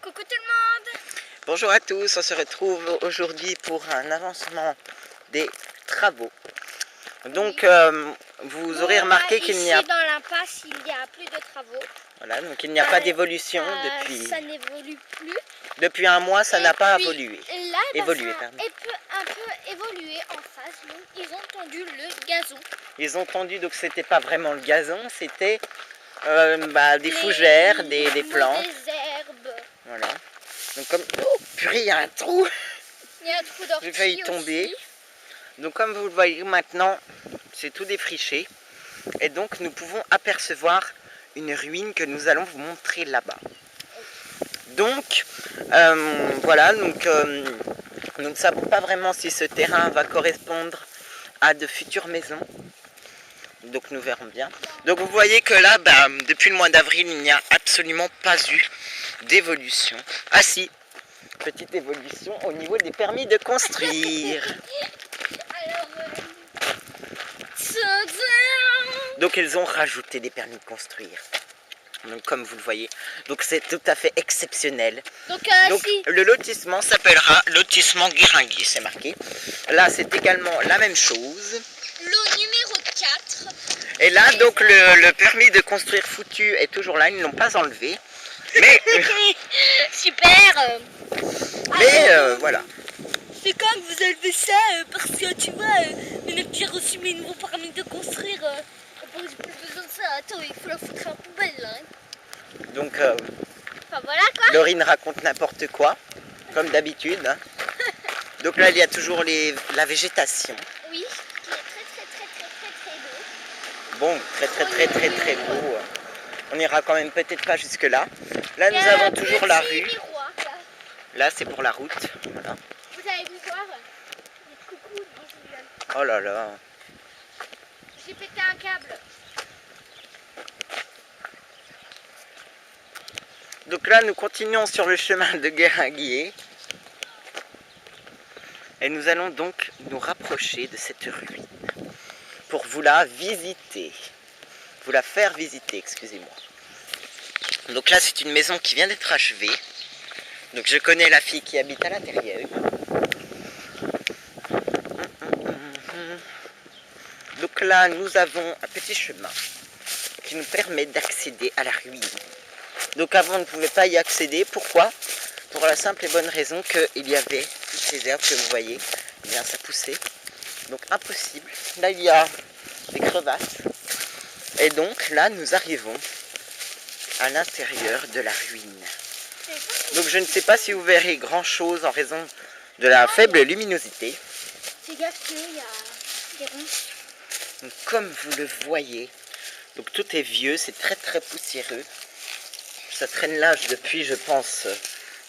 Coucou tout le monde. Bonjour à tous, on se retrouve aujourd'hui pour un avancement des travaux. Donc vous aurez remarqué qu'il n'y a ici dans l'impasse, il n'y a plus de travaux. voilà, donc il n'y a pas d'évolution Ça n'évolue plus. depuis un mois, ça n'a pas évolué. Là, Évolué, ça pardon. a un peu évolué en face. Donc ils ont tendu le gazon. Ils ont tendu, donc c'était pas vraiment le gazon, c'était des fougères, des plantes. Des herbes. Voilà. Donc comme oh purée, il y a un trou. Il y a un trou d'ortie. J'ai failli tomber. Aussi. Donc comme vous le voyez maintenant, c'est tout défriché. Et donc nous pouvons apercevoir une ruine que nous allons vous montrer là-bas. Donc voilà, donc nous ne savons pas vraiment si ce terrain va correspondre à de futures maisons. Donc nous verrons bien. Donc vous voyez que là, depuis le mois d'avril, il n'y a absolument pas eu d'évolution. Ah si, petite évolution au niveau des permis de construire. Alors, Donc ils ont rajouté des permis de construire. Donc comme vous le voyez, donc c'est tout à fait exceptionnel. Donc si. le lotissement s'appellera lotissement Guéringuier, c'est marqué. Là c'est également la même chose. Lot numéro 4. Et là donc le permis de construire foutu est toujours là, ils ne l'ont pas enlevé. Mais super. voilà. C'est quand vous avez fait ça parce que tu vois, j'ai reçu mes nouveaux permis de construire. J'ai plus besoin de ça. Attends, il faut la foutre en poubelle là. Donc Enfin voilà quoi. Laurine raconte n'importe quoi, comme d'habitude. Hein. Donc là il y a toujours la végétation. Oui, qui est très beau. Bon, très beau. On ira quand même peut-être pas jusque là. Là nous avons toujours la rue. Miroir, là c'est pour la route. Voilà. vous avez vu voir coucou, non, je rigole. Oh là là. J'ai pété un câble. Donc là nous continuons sur le chemin de Guéringuier. Et nous allons donc nous rapprocher de cette ruine. Pour vous la visiter. Vous la faire visiter, excusez-moi. Donc là c'est une maison qui vient d'être achevée. Donc je connais la fille qui habite à l'intérieur. Donc là nous avons un petit chemin qui nous permet d'accéder à la ruine. Donc avant on ne pouvait pas y accéder. Pourquoi? Pour la simple et bonne raison qu'il y avait toutes ces herbes que vous voyez. Eh bien ça poussait. Donc impossible. Là il y a des crevasses. Et donc là nous arrivons à l'intérieur de la ruine. Donc je ne sais pas si vous verrez grand chose en raison de la faible luminosité. Fais gaffe qu'il y a des ronces. Donc, comme vous le voyez, donc tout est vieux, c'est très poussiéreux. Ça traîne l'âge depuis, je pense,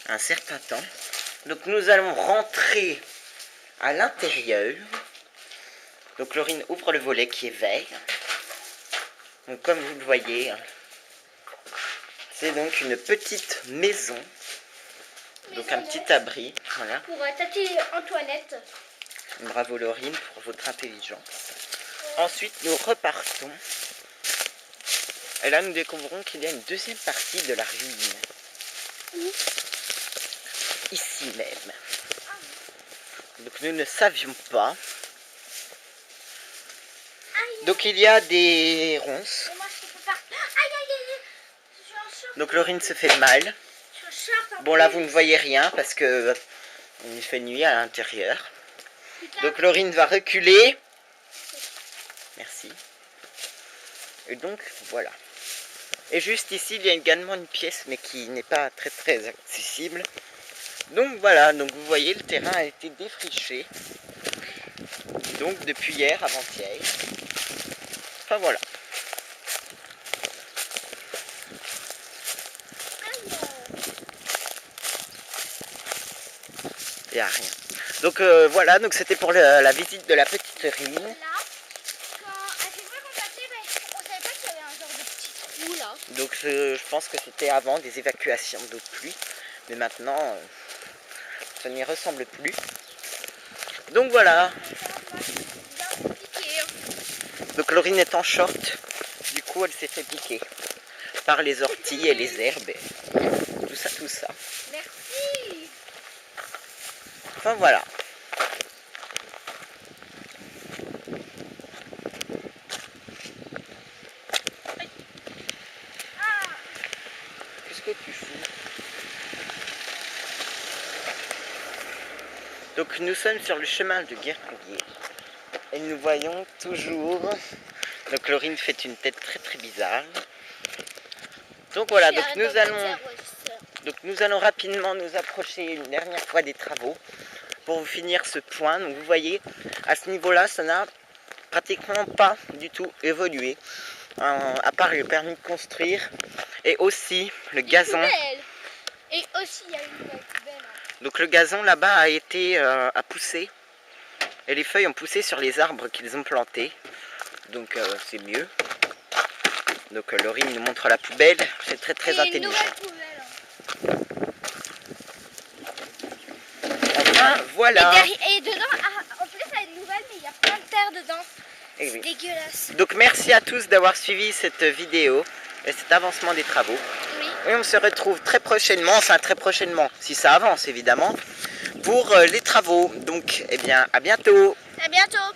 un certain temps. Donc nous allons rentrer à l'intérieur. Donc Laurine ouvre le volet qui est vert. Donc comme vous le voyez, c'est donc une petite maison. Donc un petit abri, voilà. Pour Tati Antoinette. Bravo Laurine pour votre intelligence. Ensuite nous repartons. Et là nous découvrons qu'il y a une deuxième partie de la ruine. Où? Ici même. Donc nous ne savions pas. Donc il y a des ronces. Et moi, je peux pas. Aïe. Je suis en short. Donc Laurine se fait mal. Je suis en short. Bon là vous ne voyez rien parce que il fait nuit à l'intérieur. Donc Laurine va reculer. Merci. Et donc voilà. Et juste ici il y a également une pièce mais qui n'est pas très accessible. Donc voilà, donc vous voyez le terrain a été défriché. Donc depuis hier, avant-hier. Enfin voilà. Il n'y a rien. Donc voilà, donc c'était pour la visite de la petite ruine. Là, à chaque fois qu'on passait, on savait pas qu'il y avait un genre de petit trou là. Donc je pense que c'était avant des évacuations d'eau de pluie. Mais maintenant, ça n'y ressemble plus. Donc voilà. Donc Laurine est en short. Du coup, elle s'est fait piquer par les orties et les herbes. Tout ça. Enfin voilà. Qu'est-ce que tu fous? Donc nous sommes sur le chemin de Guéringuier et nous voyons toujours, donc Laurine fait une tête très très bizarre. Donc voilà, donc nous allons rapidement nous approcher une dernière fois des travaux pour vous finir ce point. Donc vous voyez, à ce niveau-là, ça n'a pratiquement pas du tout évolué, à part le permis de construire et aussi le gazon. Et aussi il y a une nouvelle poubelle. Donc le gazon là-bas a été a poussé et les feuilles ont poussé sur les arbres qu'ils ont plantés. Donc c'est mieux. Donc Laurine nous montre la poubelle, c'est très très intelligent. Enfin voilà. Et dedans, en plus elle est nouvelle mais il y a plein de terre dedans. Et c'est oui. dégueulasse. Donc merci à tous d'avoir suivi cette vidéo et cet avancement des travaux. Oui. Et on se retrouve très prochainement, enfin très prochainement, si ça avance évidemment, pour les travaux. Donc eh bien à bientôt. À bientôt.